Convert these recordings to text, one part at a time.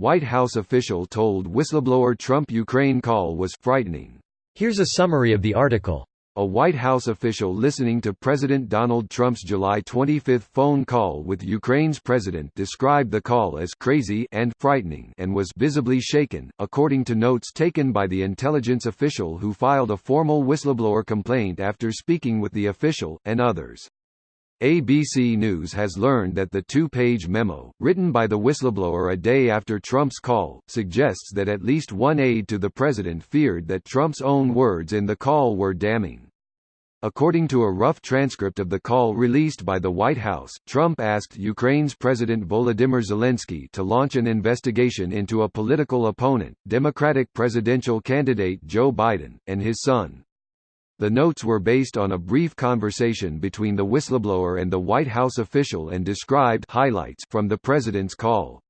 White House official told whistleblower Trump-Ukraine call was frightening. Here's a summary of the article. A White House official listening to President Donald Trump's July 25 phone call with Ukraine's president described the call as crazy and frightening and was visibly shaken, according to notes taken by the intelligence official who filed a formal whistleblower complaint after speaking with the official, and others. ABC News has learned that the two-page memo, written by the whistleblower a day after Trump's call, suggests that at least one aide to the president feared that Trump's own words in the call were damning. According to a rough transcript of the call released by the White House, Trump asked Ukraine's President Volodymyr Zelensky to launch an investigation into a political opponent, Democratic presidential candidate Joe Biden, and his son. The notes were based on a brief conversation between the whistleblower and the White House official and described highlights from the president's call.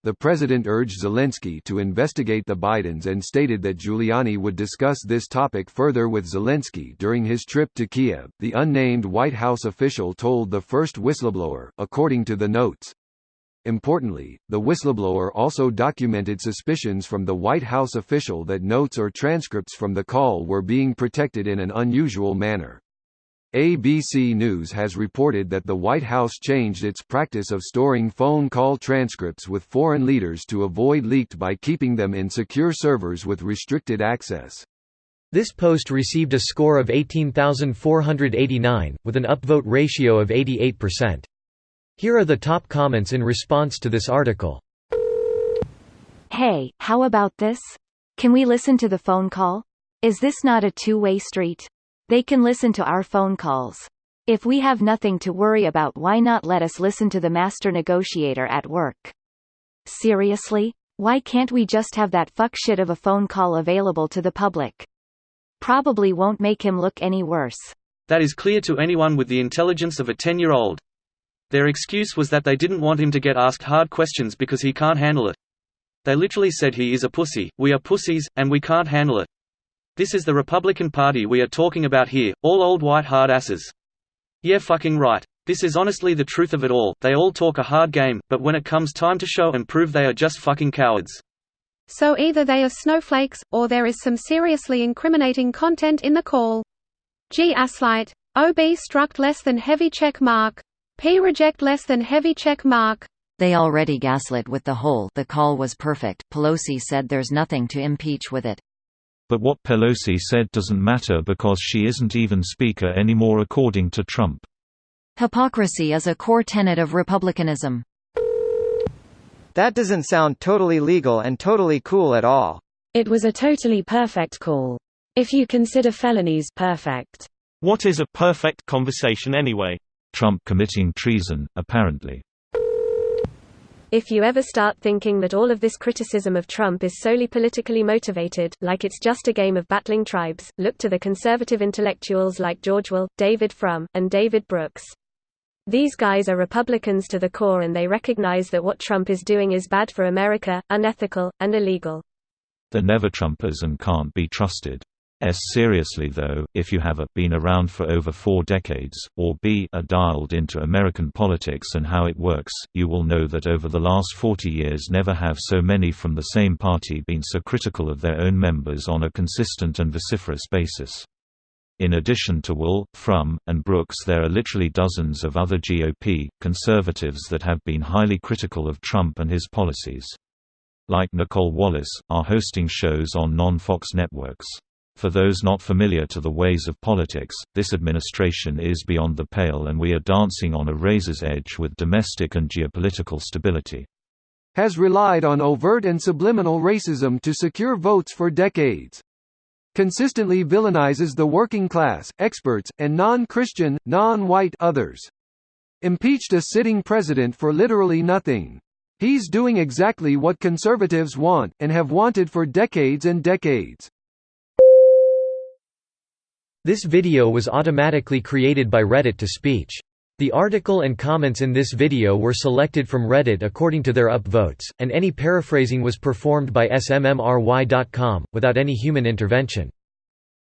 The president urged Zelensky to investigate the Bidens and stated that Giuliani would discuss this topic further with Zelensky during his trip to Kiev, the unnamed White House official told the first whistleblower, according to the notes. Importantly, the whistleblower also documented suspicions from the White House official that notes or transcripts from the call were being protected in an unusual manner. ABC News has reported that the White House changed its practice of storing phone call transcripts with foreign leaders to avoid leaked by keeping them in secure servers with restricted access. This post received a score of 18,489, with an upvote ratio of 88%. Here are the top comments in response to this article. Hey, how about this? Can we listen to the phone call? Is this not a two-way street? They can listen to our phone calls. If we have nothing to worry about, why not let us listen to the master negotiator at work? Seriously? Why can't we just have that fuck shit of a phone call available to the public? Probably won't make him look any worse. That is clear to anyone with the intelligence of a 10-year-old. Their excuse was that they didn't want him to get asked hard questions because he can't handle it. They literally said he is a pussy, we are pussies, and we can't handle it. This is the Republican Party we are talking about here, all old white hard asses. Yeah, fucking right. This is honestly the truth of it all. They all talk a hard game, but when it comes time to show and prove, they are just fucking cowards. So either they are snowflakes, or there is some seriously incriminating content in the call. G. Aslight. OB struck less than heavy check mark. P. Reject less than heavy check mark. They already gaslit with the whole "the call was perfect." Pelosi said there's nothing to impeach with it. But what Pelosi said doesn't matter because she isn't even speaker anymore, according to Trump. Hypocrisy is a core tenet of republicanism. That doesn't sound totally legal and totally cool at all. It was a totally perfect call. If you consider felonies perfect. What is a perfect conversation anyway? Trump committing treason, apparently. If you ever start thinking that all of this criticism of Trump is solely politically motivated, like it's just a game of battling tribes, look to the conservative intellectuals like George Will, David Frum, and David Brooks. These guys are Republicans to the core, and they recognize that what Trump is doing is bad for America, unethical, and illegal. They're never Trumpers and can't be trusted. Seriously though, if you have been around for over 4 decades, or are dialed into American politics and how it works, you will know that over the last 40 years never have so many from the same party been so critical of their own members on a consistent and vociferous basis. In addition to Will, Frum, and Brooks, there are literally dozens of other GOP conservatives that have been highly critical of Trump and his policies. Like Nicole Wallace, are hosting shows on non-Fox networks. For those not familiar to the ways of politics, this administration is beyond the pale, and we are dancing on a razor's edge with domestic and geopolitical stability. Has relied on overt and subliminal racism to secure votes for decades. Consistently villainizes the working class, experts, and non-Christian, non-white others. Impeached a sitting president for literally nothing. He's doing exactly what conservatives want, and have wanted for decades and decades. This video was automatically created by Reddit to speech. The article and comments in this video were selected from Reddit according to their upvotes, and any paraphrasing was performed by smmry.com, without any human intervention.